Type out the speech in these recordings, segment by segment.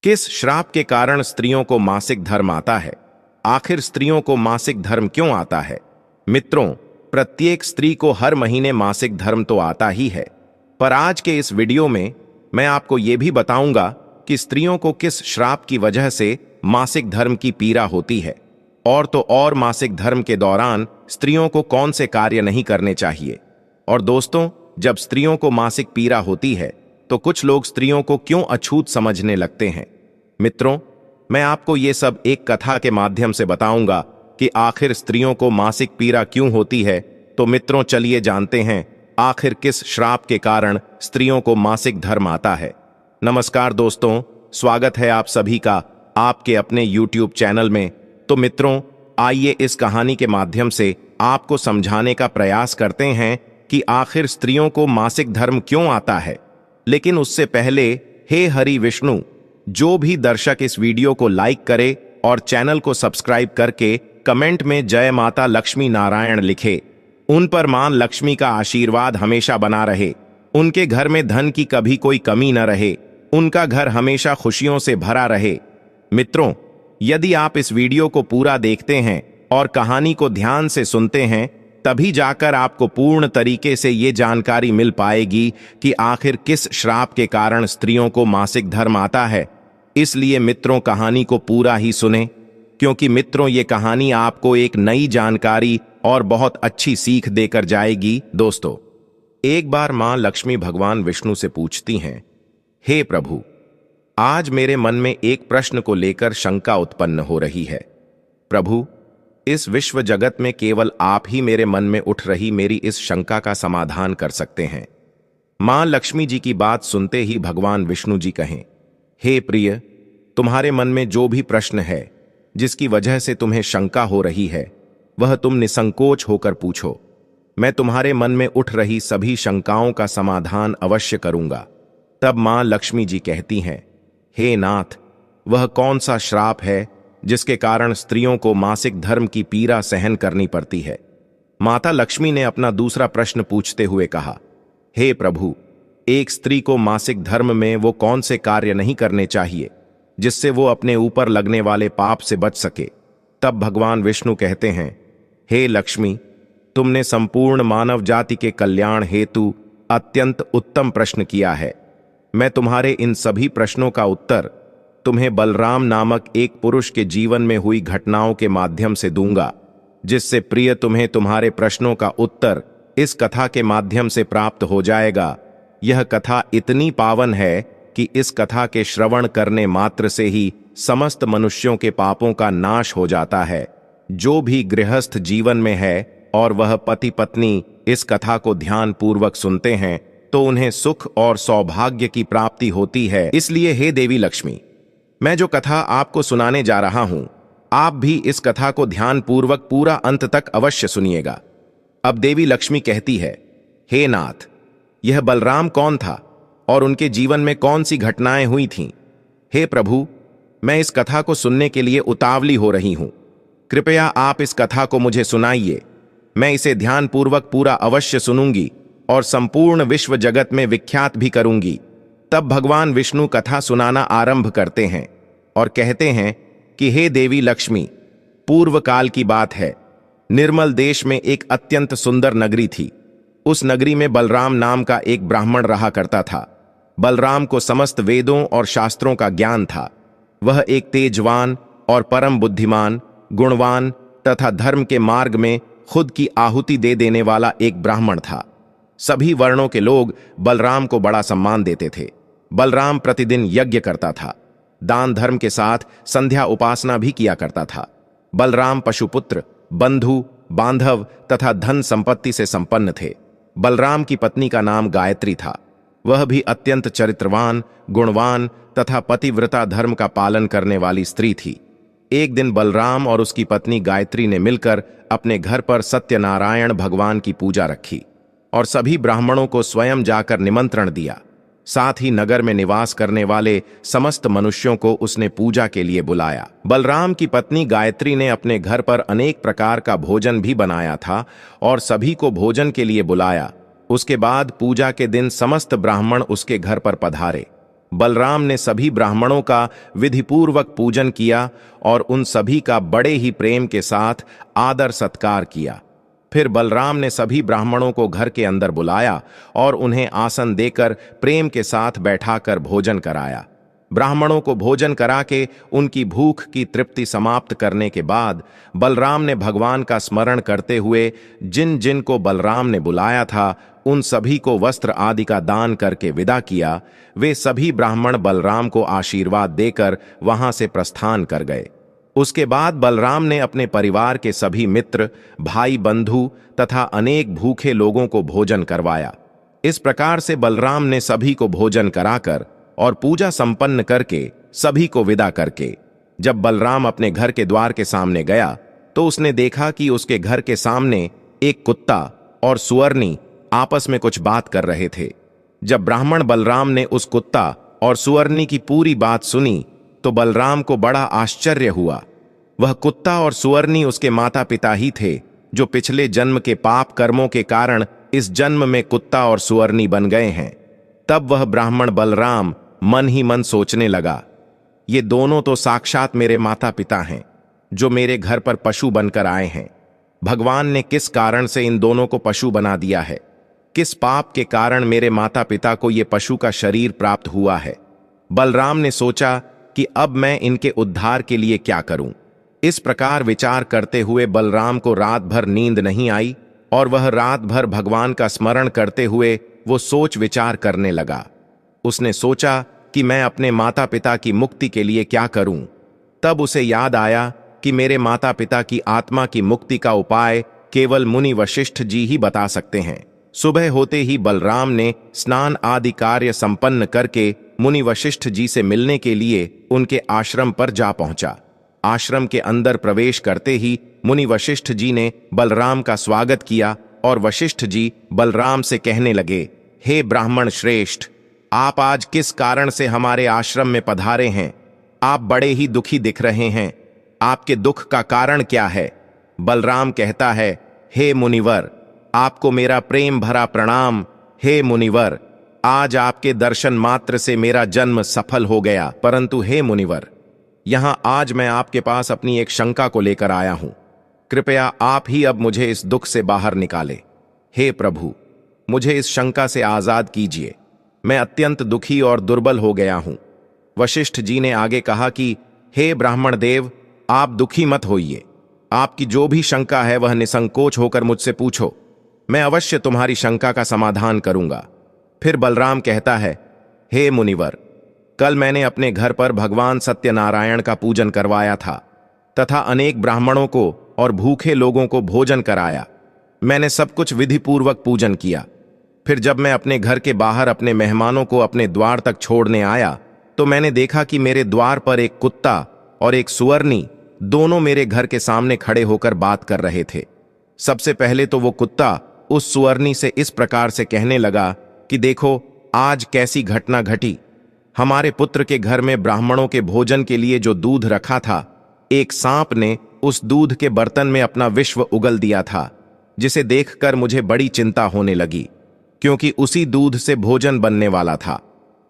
किस श्राप के कारण स्त्रियों को मासिक धर्म आता है? आखिर स्त्रियों को मासिक धर्म क्यों आता है? मित्रों, प्रत्येक स्त्री को हर महीने मासिक धर्म तो आता ही है, पर आज के इस वीडियो में मैं आपको ये भी बताऊंगा कि स्त्रियों को किस श्राप की वजह से मासिक धर्म की पीड़ा होती है, और तो और मासिक धर्म के दौरान स्त्रियों को कौन से कार्य नहीं करने चाहिए। और दोस्तों, जब स्त्रियों को मासिक पीड़ा होती है तो कुछ लोग स्त्रियों को क्यों अछूत समझने लगते हैं। मित्रों, मैं आपको ये सब एक कथा के माध्यम से बताऊंगा कि आखिर स्त्रियों को मासिक पीड़ा क्यों होती है। तो मित्रों, चलिए जानते हैं आखिर किस श्राप के कारण स्त्रियों को मासिक धर्म आता है। नमस्कार दोस्तों, स्वागत है आप सभी का आपके अपने YouTube चैनल में। तो मित्रों, आइए इस कहानी के माध्यम से आपको समझाने का प्रयास करते हैं कि आखिर स्त्रियों को मासिक धर्म क्यों आता है। लेकिन उससे पहले, हे हरि विष्णु, जो भी दर्शक इस वीडियो को लाइक करे और चैनल को सब्सक्राइब करके कमेंट में जय माता लक्ष्मी नारायण लिखे, उन पर मां लक्ष्मी का आशीर्वाद हमेशा बना रहे, उनके घर में धन की कभी कोई कमी न रहे, उनका घर हमेशा खुशियों से भरा रहे। मित्रों, यदि आप इस वीडियो को पूरा देखते हैं और कहानी को ध्यान से सुनते हैं, तभी जाकर आपको पूर्ण तरीके से ये जानकारी मिल पाएगी कि आखिर किस श्राप के कारण स्त्रियों को मासिक धर्म आता है। इसलिए मित्रों, कहानी को पूरा ही सुने, क्योंकि मित्रों ये कहानी आपको एक नई जानकारी और बहुत अच्छी सीख देकर जाएगी। दोस्तों, एक बार मां लक्ष्मी भगवान विष्णु से पूछती हैं, हे प्रभु, आज मेरे मन में एक प्रश्न को लेकर शंका उत्पन्न हो रही है। प्रभु, इस विश्व जगत में केवल आप ही मेरे मन में उठ रही मेरी इस शंका का समाधान कर सकते हैं। मां लक्ष्मी जी की बात सुनते ही भगवान विष्णु जी कहें, हे प्रिय, तुम्हारे मन में जो भी प्रश्न है, जिसकी वजह से तुम्हें शंका हो रही है, वह तुम निसंकोच होकर पूछो। मैं तुम्हारे मन में उठ रही सभी शंकाओं का समाधान अवश्य करूंगा। तब मां लक्ष्मी जी कहती हैं, हे नाथ, वह कौन सा श्राप है जिसके कारण स्त्रियों को मासिक धर्म की पीड़ा सहन करनी पड़ती है? माता लक्ष्मी ने अपना दूसरा प्रश्न पूछते हुए कहा, हे प्रभु, एक स्त्री को मासिक धर्म में वो कौन से कार्य नहीं करने चाहिए जिससे वो अपने ऊपर लगने वाले पाप से बच सके? तब भगवान विष्णु कहते हैं, हे लक्ष्मी, तुमने संपूर्ण मानव जाति के कल्याण हेतु अत्यंत उत्तम प्रश्न किया है। मैं तुम्हारे इन सभी प्रश्नों का उत्तर तुम्हें बलराम नामक एक पुरुष के जीवन में हुई घटनाओं के माध्यम से दूंगा, जिससे प्रिय तुम्हें तुम्हारे प्रश्नों का उत्तर इस कथा के माध्यम से प्राप्त हो जाएगा। यह कथा इतनी पावन है कि इस कथा के श्रवण करने मात्र से ही समस्त मनुष्यों के पापों का नाश हो जाता है। जो भी गृहस्थ जीवन में है और वह पति पत्नी इस कथा को ध्यान पूर्वक सुनते हैं, तो उन्हें सुख और सौभाग्य की प्राप्ति होती है। इसलिए हे देवी लक्ष्मी, मैं जो कथा आपको सुनाने जा रहा हूं, आप भी इस कथा को ध्यान पूर्वक पूरा अंत तक अवश्य सुनिएगा। अब देवी लक्ष्मी कहती है, हे नाथ, यह बलराम कौन था और उनके जीवन में कौन सी घटनाएं हुई थीं? हे प्रभु, मैं इस कथा को सुनने के लिए उतावली हो रही हूं। कृपया आप इस कथा को मुझे सुनाइए। मैं इसे ध्यान पूर्वक पूरा अवश्य सुनूंगी और संपूर्ण विश्व जगत में विख्यात भी करूंगी। तब भगवान विष्णु कथा सुनाना आरंभ करते हैं और कहते हैं कि हे देवी लक्ष्मी, पूर्व काल की बात है। निर्मल देश में एक अत्यंत सुंदर नगरी थी। उस नगरी में बलराम नाम का एक ब्राह्मण रहा करता था। बलराम को समस्त वेदों और शास्त्रों का ज्ञान था। वह एक तेजवान और परम बुद्धिमान, गुणवान तथा धर्म के मार्ग में खुद की आहुति दे देने वाला एक ब्राह्मण था। सभी वर्णों के लोग बलराम को बड़ा सम्मान देते थे। बलराम प्रतिदिन यज्ञ करता था, दान धर्म के साथ संध्या उपासना भी किया करता था। बलराम पशुपुत्र, बंधु, बांधव तथा धन संपत्ति से संपन्न थे। बलराम की पत्नी का नाम गायत्री था। वह भी अत्यंत चरित्रवान, गुणवान तथा पतिव्रता धर्म का पालन करने वाली स्त्री थी। एक दिन बलराम और उसकी पत्नी गायत्री ने मिलकर अपने घर पर सत्यनारायण भगवान की पूजा रखी और सभी ब्राह्मणों को स्वयं जाकर निमंत्रण दिया। साथ ही नगर में निवास करने वाले समस्त मनुष्यों को उसने पूजा के लिए बुलाया। बलराम की पत्नी गायत्री ने अपने घर पर अनेक प्रकार का भोजन भी बनाया था और सभी को भोजन के लिए बुलाया। उसके बाद पूजा के दिन समस्त ब्राह्मण उसके घर पर पधारे। बलराम ने सभी ब्राह्मणों का विधिपूर्वक पूजन किया और उन सभी का बड़े ही प्रेम के साथ आदर सत्कार किया। फिर बलराम ने सभी ब्राह्मणों को घर के अंदर बुलाया और उन्हें आसन देकर प्रेम के साथ बैठाकर भोजन कराया। ब्राह्मणों को भोजन करा के उनकी भूख की तृप्ति समाप्त करने के बाद बलराम ने भगवान का स्मरण करते हुए जिन जिन को बलराम ने बुलाया था उन सभी को वस्त्र आदि का दान करके विदा किया। वे सभी ब्राह्मण बलराम को आशीर्वाद देकर वहां से प्रस्थान कर गए। उसके बाद बलराम ने अपने परिवार के सभी मित्र, भाई बंधु तथा अनेक भूखे लोगों को भोजन करवाया। इस प्रकार से बलराम ने सभी को भोजन कराकर और पूजा संपन्न करके सभी को विदा करके जब बलराम अपने घर के द्वार के सामने गया तो उसने देखा कि उसके घर के सामने एक कुत्ता और सुअरनी आपस में कुछ बात कर रहे थे। जब ब्राह्मण बलराम ने उस कुत्ता और सुअरनी की पूरी बात सुनी तो बलराम को बड़ा आश्चर्य हुआ। वह कुत्ता और सुअरनी उसके माता पिता ही थे जो पिछले जन्म के पाप कर्मों के कारण इस जन्म में कुत्ता और सुअरनी बन गए हैं। तब वह ब्राह्मण बलराम मन ही मन सोचने लगा, ये दोनों तो साक्षात मेरे माता पिता हैं जो मेरे घर पर पशु बनकर आए हैं। भगवान ने किस कारण से इन दोनों को पशु बना दिया है? किस पाप के कारण मेरे माता पिता को ये पशु का शरीर प्राप्त हुआ है? बलराम ने सोचा कि अब मैं इनके उद्धार के लिए क्या करूं। इस प्रकार विचार करते हुए बलराम को रात भर नींद नहीं आई और वह रात भर भगवान का स्मरण करते हुए वो सोच विचार करने लगा। उसने सोचा कि मैं अपने माता पिता की मुक्ति के लिए क्या करूं। तब उसे याद आया कि मेरे माता पिता की आत्मा की मुक्ति का उपाय केवल मुनि वशिष्ठ जी ही बता सकते हैं। सुबह होते ही बलराम ने स्नान आदि कार्य संपन्न करके मुनि वशिष्ठ जी से मिलने के लिए उनके आश्रम पर जा पहुंचा। आश्रम के अंदर प्रवेश करते ही मुनि वशिष्ठ जी ने बलराम का स्वागत किया और वशिष्ठ जी बलराम से कहने लगे, हे ब्राह्मण श्रेष्ठ, आप आज किस कारण से हमारे आश्रम में पधारे हैं? आप बड़े ही दुखी दिख रहे हैं। आपके दुख का कारण क्या है? बलराम कहता है, हे मुनिवर, आपको मेरा प्रेम भरा प्रणाम। हे मुनिवर, आज आपके दर्शन मात्र से मेरा जन्म सफल हो गया। परंतु हे मुनिवर, यहां आज मैं आपके पास अपनी एक शंका को लेकर आया हूं। कृपया आप ही अब मुझे इस दुख से बाहर निकाले। हे प्रभु, मुझे इस शंका से आजाद कीजिए। मैं अत्यंत दुखी और दुर्बल हो गया हूं। वशिष्ठ जी ने आगे कहा कि हे ब्राह्मण देव, आप दुखी मत होइए। आपकी जो भी शंका है वह निसंकोच होकर मुझसे पूछो। मैं अवश्य तुम्हारी शंका का समाधान करूंगा। फिर बलराम कहता है, हे मुनिवर, कल मैंने अपने घर पर भगवान सत्यनारायण का पूजन करवाया था तथा अनेक ब्राह्मणों को और भूखे लोगों को भोजन कराया। मैंने सब कुछ विधिपूर्वक पूजन किया। फिर जब मैं अपने घर के बाहर अपने मेहमानों को अपने द्वार तक छोड़ने आया तो मैंने देखा कि मेरे द्वार पर एक कुत्ता और एक सुअरनी दोनों मेरे घर के सामने खड़े होकर बात कर रहे थे। सबसे पहले तो वो कुत्ता उस सुअरनी से इस प्रकार से कहने लगा कि देखो, आज कैसी घटना घटी। हमारे पुत्र के घर में ब्राह्मणों के भोजन के लिए जो दूध रखा था, एक सांप ने उस दूध के बर्तन में अपना विश्व उगल दिया था, जिसे देखकर मुझे बड़ी चिंता होने लगी, क्योंकि उसी दूध से भोजन बनने वाला था।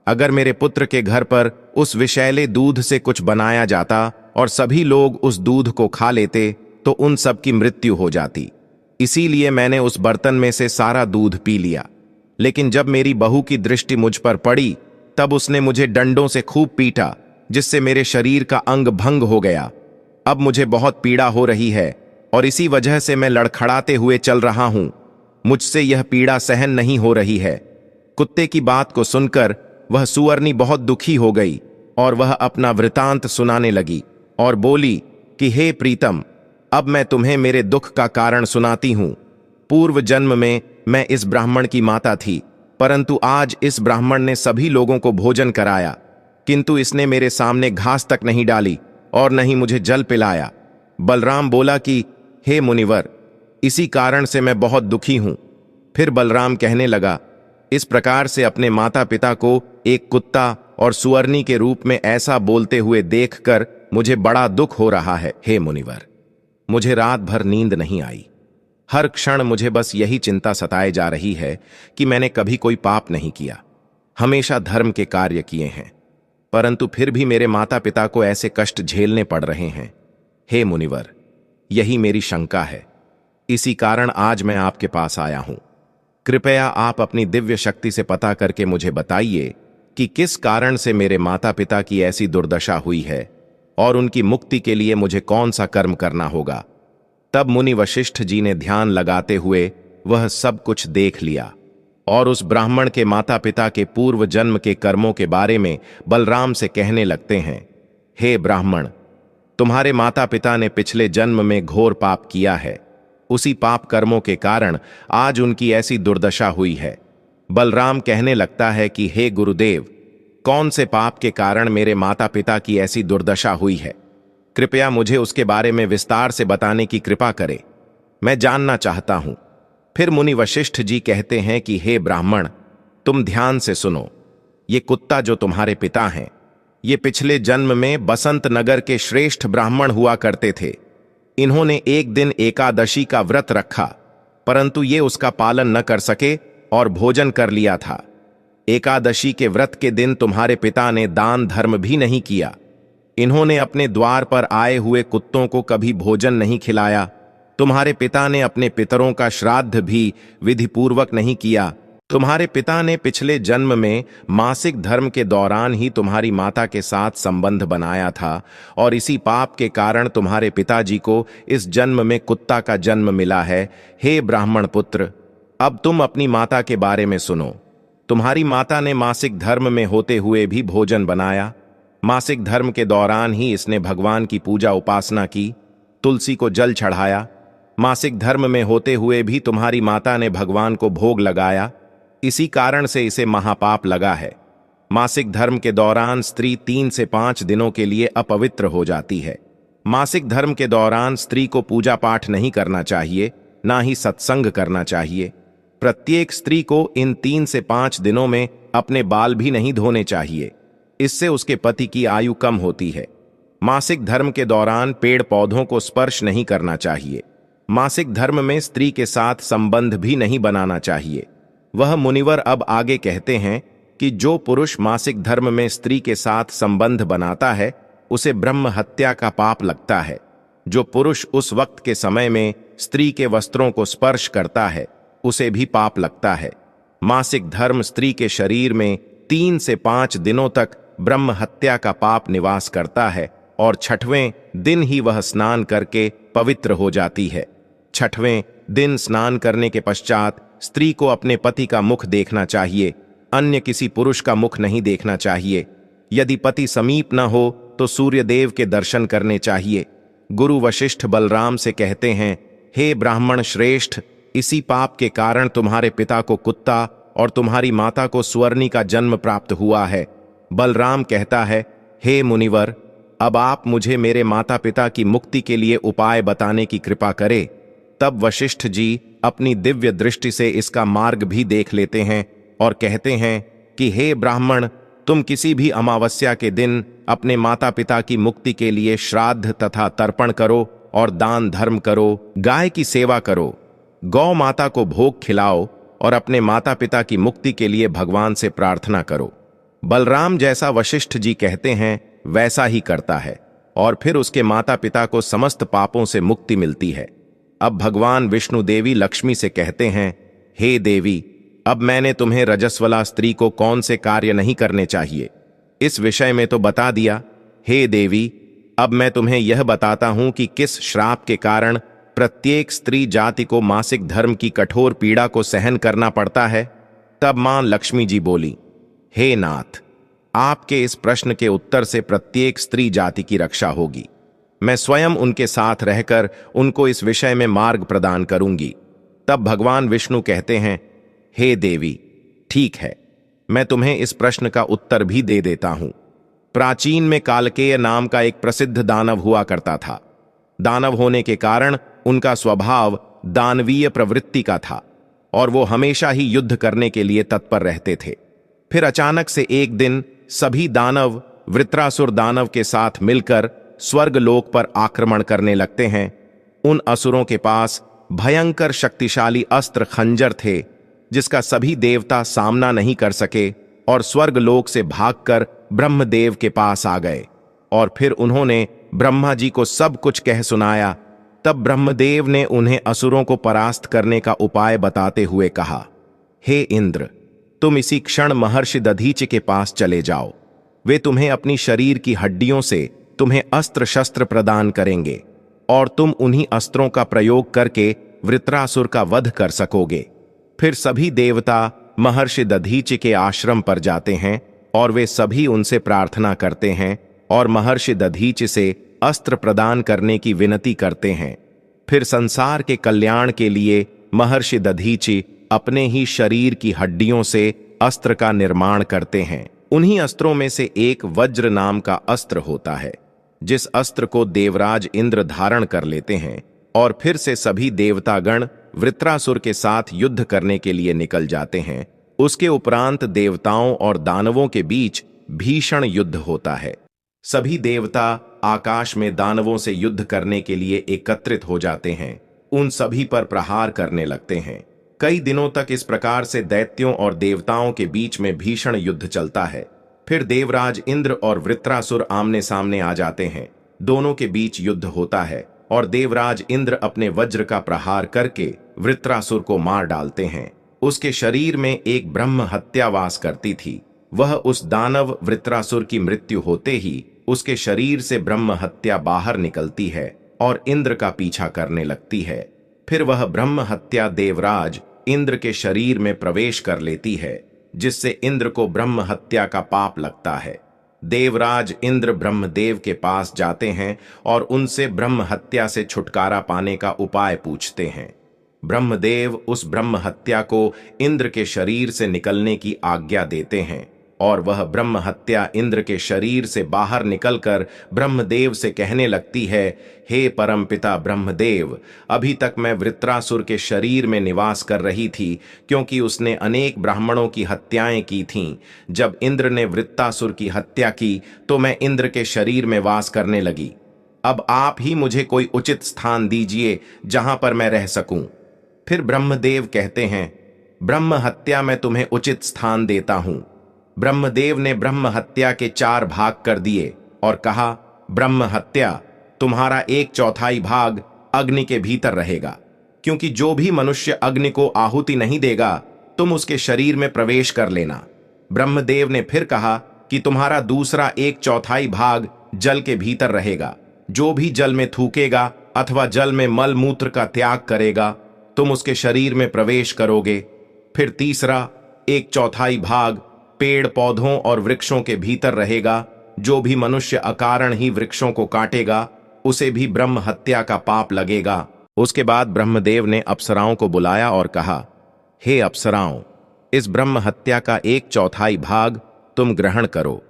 अगर मेरे पुत्र के घर पर उस विषैले दूध से कुछ बनाया जाता और सभी लोग उस दूध को खा लेते तो उन सब की मृत्यु हो जाती। इसीलिए मैंने उस बर्तन में से सारा दूध पी लिया। लेकिन जब मेरी बहू की दृष्टि मुझ पर पड़ी तब उसने मुझे डंडों से खूब पीटा, जिससे मेरे शरीर का अंग भंग हो गया। अब मुझे बहुत पीड़ा हो रही है और इसी वजह से मैं लड़खड़ाते हुए चल रहा हूं। मुझसे यह पीड़ा सहन नहीं हो रही है। कुत्ते की बात को सुनकर वह सुअरनी बहुत दुखी हो गई और वह अपना वृतांत सुनाने लगी और बोली कि हे प्रीतम, अब मैं तुम्हें मेरे दुख का कारण सुनाती हूं। पूर्व जन्म में मैं इस ब्राह्मण की माता थी, परंतु आज इस ब्राह्मण ने सभी लोगों को भोजन कराया, किंतु इसने मेरे सामने घास तक नहीं डाली और न ही मुझे जल पिलाया। बलराम बोला कि हे मुनिवर, इसी कारण से मैं बहुत दुखी हूं। फिर बलराम कहने लगा, इस प्रकार से अपने माता पिता को एक कुत्ता और सुअरनी के रूप में ऐसा बोलते हुए देखकर मुझे बड़ा दुख हो रहा है। हे मुनिवर, मुझे रात भर नींद नहीं आई। हर क्षण मुझे बस यही चिंता सताए जा रही है कि मैंने कभी कोई पाप नहीं किया। हमेशा धर्म के कार्य किए हैं, परंतु फिर भी मेरे माता पिता को ऐसे कष्ट झेलने पड़ रहे हैं। हे मुनिवर, यही मेरी शंका है। इसी कारण आज मैं आपके पास आया हूं। कृपया आप अपनी दिव्य शक्ति से पता करके मुझे बताइए कि किस कारण से मेरे माता पिता की ऐसी दुर्दशा हुई है और उनकी मुक्ति के लिए मुझे कौन सा कर्म करना होगा। तब मुनि वशिष्ठ जी ने ध्यान लगाते हुए वह सब कुछ देख लिया और उस ब्राह्मण के माता पिता के पूर्व जन्म के कर्मों के बारे में बलराम से कहने लगते हैं। हे ब्राह्मण, तुम्हारे माता पिता ने पिछले जन्म में घोर पाप किया है। उसी पाप कर्मों के कारण आज उनकी ऐसी दुर्दशा हुई है। बलराम कहने लगता है कि हे गुरुदेव, कौन से पाप के कारण मेरे माता पिता की ऐसी दुर्दशा हुई है? कृपया मुझे उसके बारे में विस्तार से बताने की कृपा करें, मैं जानना चाहता हूं। फिर मुनि वशिष्ठ जी कहते हैं कि हे ब्राह्मण, तुम ध्यान से सुनो। ये कुत्ता जो तुम्हारे पिता हैं, ये पिछले जन्म में बसंत नगर के श्रेष्ठ ब्राह्मण हुआ करते थे। इन्होंने एक दिन एकादशी का व्रत रखा, परंतु ये उसका पालन न कर सके और भोजन कर लिया था। एकादशी के व्रत के दिन तुम्हारे पिता ने दान धर्म भी नहीं किया। इन्होंने अपने द्वार पर आए हुए कुत्तों को कभी भोजन नहीं खिलाया। तुम्हारे पिता ने अपने पितरों का श्राद्ध भी विधिपूर्वक नहीं किया। तुम्हारे पिता ने पिछले जन्म में मासिक धर्म के दौरान ही तुम्हारी माता के साथ संबंध बनाया था और इसी पाप के कारण तुम्हारे पिताजी को इस जन्म में कुत्ता का जन्म मिला है। हे ब्राह्मण पुत्र, अब तुम अपनी माता के बारे में सुनो। तुम्हारी माता ने मासिक धर्म में होते हुए भी भोजन बनाया। मासिक धर्म के दौरान ही इसने भगवान की पूजा उपासना की, तुलसी को जल चढ़ाया। मासिक धर्म में होते हुए भी तुम्हारी माता ने भगवान को भोग लगाया। इसी कारण से इसे महापाप लगा है। मासिक धर्म के दौरान स्त्री 3 से 5 दिनों के लिए अपवित्र हो जाती है। मासिक धर्म के दौरान स्त्री को पूजा पाठ नहीं करना चाहिए, ना ही सत्संग करना चाहिए। प्रत्येक स्त्री को इन 3 से 5 दिनों में अपने बाल भी नहीं धोने चाहिए, इससे उसके पति की आयु कम होती है। मासिक धर्म के दौरान पेड़ पौधों को स्पर्श नहीं करना चाहिए। मासिक धर्म में स्त्री के साथ संबंध भी नहीं बनाना चाहिए। वह मुनिवर अब आगे कहते हैं कि जो पुरुष मासिक धर्म में स्त्री के साथ संबंध बनाता है, उसे ब्रह्म हत्या का पाप लगता है। जो पुरुष उस वक्त के समय में स्त्री के वस्त्रों को स्पर्श करता है, उसे भी पाप लगता है। मासिक धर्म स्त्री के शरीर में 3 से 5 दिनों तक ब्रह्म हत्या का पाप निवास करता है और 6वें दिन ही वह स्नान करके पवित्र हो जाती है। 6वें दिन स्नान करने के पश्चात स्त्री को अपने पति का मुख देखना चाहिए, अन्य किसी पुरुष का मुख नहीं देखना चाहिए। यदि पति समीप न हो तो सूर्य देव के दर्शन करने चाहिए। गुरु वशिष्ठ बलराम से कहते हैं, हे ब्राह्मण श्रेष्ठ, इसी पाप के कारण तुम्हारे पिता को कुत्ता और तुम्हारी माता को स्वर्णी का जन्म प्राप्त हुआ है। बलराम कहता है, हे मुनिवर, अब आप मुझे मेरे माता पिता की मुक्ति के लिए उपाय बताने की कृपा करें। तब वशिष्ठ जी अपनी दिव्य दृष्टि से इसका मार्ग भी देख लेते हैं और कहते हैं कि हे ब्राह्मण, तुम किसी भी अमावस्या के दिन अपने माता पिता की मुक्ति के लिए श्राद्ध तथा तर्पण करो और दान धर्म करो, गाय की सेवा करो, गौ माता को भोग खिलाओ और अपने माता पिता की मुक्ति के लिए भगवान से प्रार्थना करो। बलराम जैसा वशिष्ठ जी कहते हैं वैसा ही करता है और फिर उसके माता पिता को समस्त पापों से मुक्ति मिलती है। अब भगवान विष्णु देवी लक्ष्मी से कहते हैं, हे देवी, अब मैंने तुम्हें रजस्वला स्त्री को कौन से कार्य नहीं करने चाहिए, इस विषय में तो बता दिया। हे देवी, अब मैं तुम्हें यह बताता हूं कि किस श्राप के कारण प्रत्येक स्त्री जाति को मासिक धर्म की कठोर पीड़ा को सहन करना पड़ता है। तब मां लक्ष्मी जी बोली, हे नाथ, आपके इस प्रश्न के उत्तर से प्रत्येक स्त्री जाति की रक्षा होगी। मैं स्वयं उनके साथ रहकर उनको इस विषय में मार्ग प्रदान करूंगी। तब भगवान विष्णु कहते हैं, हे देवी, ठीक है, मैं तुम्हें इस प्रश्न का उत्तर भी दे देता हूं। प्राचीन में कालकेय नाम का एक प्रसिद्ध दानव हुआ करता था। दानव होने के कारण उनका स्वभाव दानवीय प्रवृत्ति का था और वो हमेशा ही युद्ध करने के लिए तत्पर रहते थे। फिर अचानक से एक दिन सभी दानव वृत्रासुर दानव के साथ मिलकर स्वर्गलोक पर आक्रमण करने लगते हैं। उन असुरों के पास भयंकर शक्तिशाली अस्त्र खंजर थे, जिसका सभी देवता सामना नहीं कर सके और स्वर्गलोक से भागकर ब्रह्मदेव के पास आ गए और फिर उन्होंने ब्रह्मा जी को सब कुछ कह सुनाया। तब ब्रह्मदेव ने उन्हें असुरों को परास्त करने का उपाय बताते हुए कहा, हे इंद्र, तुम इसी क्षण महर्षि दधीचि के पास चले जाओ। वे तुम्हें अपनी शरीर की हड्डियों से तुम्हें अस्त्र शस्त्र प्रदान करेंगे और तुम उन्हीं अस्त्रों का प्रयोग करके वृत्रासुर का वध कर सकोगे। फिर सभी देवता महर्षि दधीचि के आश्रम पर जाते हैं और वे सभी उनसे प्रार्थना करते हैं और महर्षि दधीचि से अस्त्र प्रदान करने की विनती करते हैं। फिर संसार के कल्याण के लिए महर्षि दधीचि अपने ही शरीर की हड्डियों से अस्त्र का निर्माण करते हैं। उन्हीं अस्त्रों में से एक वज्र नाम का अस्त्र होता है, जिस अस्त्र को देवराज इंद्र धारण कर लेते हैं और फिर से सभी देवतागण वृत्रासुर के साथ युद्ध करने के लिए निकल जाते हैं। उसके उपरांत देवताओं और दानवों के बीच भीषण युद्ध होता है। सभी देवता आकाश में दानवों से युद्ध करने के लिए एकत्रित हो जाते हैं, उन सभी पर प्रहार करने लगते हैं। कई दिनों तक इस प्रकार से दैत्यों और देवताओं के बीच में भीषण युद्ध चलता है। फिर देवराज इंद्र और वृत्रासुर आमने सामने आ जाते हैं। दोनों के बीच युद्ध होता है और देवराज इंद्र अपने वज्र का प्रहार करके वृत्रासुर को मार डालते हैं। उसके शरीर में एक ब्रह्म हत्या वास करती थी। वह उस दानव वृत्रासुर की मृत्यु होते ही उसके शरीर से ब्रह्म हत्या बाहर निकलती है और इंद्र का पीछा करने लगती है। फिर वह ब्रह्म हत्या देवराज इंद्र के शरीर में प्रवेश कर लेती है, जिससे इंद्र को ब्रह्म हत्या का पाप लगता है। देवराज इंद्र ब्रह्मदेव के पास जाते हैं और उनसे ब्रह्म हत्या से छुटकारा पाने का उपाय पूछते हैं। ब्रह्मदेव उस ब्रह्म हत्या को इंद्र के शरीर से निकलने की आज्ञा देते हैं और वह ब्रह्म हत्या इंद्र के शरीर से बाहर निकलकर ब्रह्मदेव से कहने लगती है, हे परमपिता ब्रह्मदेव, अभी तक मैं वृत्रासुर के शरीर में निवास कर रही थी, क्योंकि उसने अनेक ब्राह्मणों की हत्याएं की थीं। जब इंद्र ने वृत्रासुर की हत्या की तो मैं इंद्र के शरीर में वास करने लगी। अब आप ही मुझे कोई उचित स्थान दीजिए जहां पर मैं रह सकूं। फिर ब्रह्मदेव कहते हैं, ब्रह्म हत्या मैं तुम्हें उचित स्थान देता हूं। ब्रह्मदेव ने ब्रह्म हत्या के 4 भाग कर दिए और कहा, ब्रह्म हत्या, तुम्हारा 1/4 भाग अग्नि के भीतर रहेगा, क्योंकि जो भी मनुष्य अग्नि को आहुति नहीं देगा तुम उसके शरीर में प्रवेश कर लेना। ब्रह्मदेव ने फिर कहा कि तुम्हारा दूसरा 1/4 भाग जल के भीतर रहेगा। जो भी जल में थूकेगा अथवा जल में मल मूत्र का त्याग करेगा तुम उसके शरीर में प्रवेश करोगे। फिर तीसरा 1/4 भाग पेड़ पौधों और वृक्षों के भीतर रहेगा। जो भी मनुष्य अकारण ही वृक्षों को काटेगा उसे भी ब्रह्म हत्या का पाप लगेगा। उसके बाद ब्रह्मदेव ने अप्सराओं को बुलाया और कहा, हे अप्सराओं, इस ब्रह्म हत्या का 1/4 भाग तुम ग्रहण करो।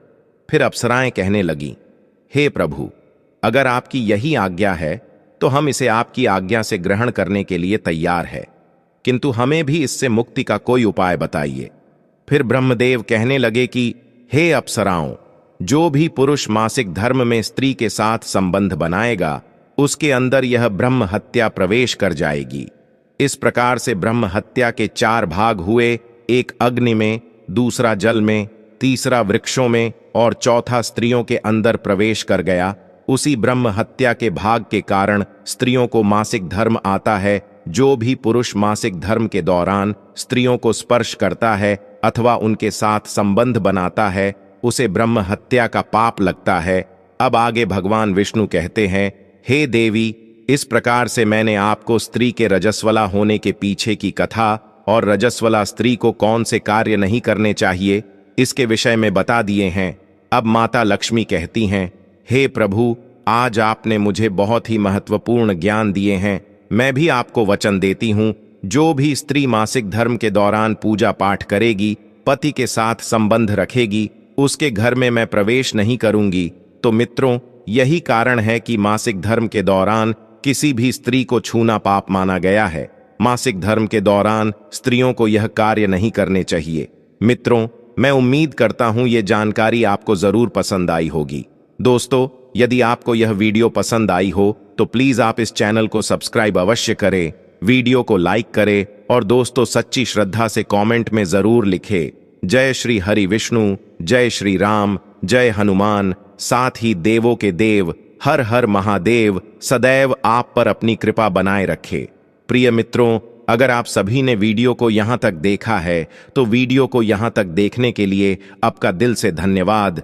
फिर अप्सराएं कहने लगी, हे प्रभु, अगर आपकी यही आज्ञा है तो हम इसे आपकी आज्ञा से ग्रहण करने के लिए तैयार है, किंतु हमें भी इससे मुक्ति का कोई उपाय बताइए। फिर ब्रह्मदेव कहने लगे कि हे अप्सराओं, जो भी पुरुष मासिक धर्म में स्त्री के साथ संबंध बनाएगा उसके अंदर यह ब्रह्म हत्या प्रवेश कर जाएगी। इस प्रकार से ब्रह्म हत्या के 4 भाग हुए, एक अग्नि में, दूसरा जल में, तीसरा वृक्षों में और चौथा स्त्रियों के अंदर प्रवेश कर गया। उसी ब्रह्म हत्या के भाग के कारण स्त्रियों को मासिक धर्म आता है। जो भी पुरुष मासिक धर्म के दौरान स्त्रियों को स्पर्श करता है अथवा उनके साथ संबंध बनाता है उसे ब्रह्म हत्या का पाप लगता है। अब आगे भगवान विष्णु कहते हैं, हे देवी, इस प्रकार से मैंने आपको स्त्री के रजस्वला होने के पीछे की कथा और रजस्वला स्त्री को कौन से कार्य नहीं करने चाहिए इसके विषय में बता दिए हैं। अब माता लक्ष्मी कहती हैं, हे प्रभु, आज आपने मुझे बहुत ही महत्वपूर्ण ज्ञान दिए हैं। मैं भी आपको वचन देती हूँ, जो भी स्त्री मासिक धर्म के दौरान पूजा पाठ करेगी, पति के साथ संबंध रखेगी, उसके घर में मैं प्रवेश नहीं करूंगी। तो मित्रों, यही कारण है कि मासिक धर्म के दौरान किसी भी स्त्री को छूना पाप माना गया है। मासिक धर्म के दौरान स्त्रियों को यह कार्य नहीं करने चाहिए। मित्रों, मैं उम्मीद करता हूं ये जानकारी आपको जरूर पसंद आई होगी। दोस्तों, यदि आपको यह वीडियो पसंद आई हो तो प्लीज आप इस चैनल को सब्सक्राइब अवश्य करें, वीडियो को लाइक करें और दोस्तों सच्ची श्रद्धा से कमेंट में जरूर लिखें, जय श्री हरि विष्णु, जय श्री राम, जय हनुमान, साथ ही देवों के देव हर हर महादेव सदैव आप पर अपनी कृपा बनाए रखे। प्रिय मित्रों, अगर आप सभी ने वीडियो को यहाँ तक देखा है तो वीडियो को यहाँ तक देखने के लिए आपका दिल से धन्यवाद।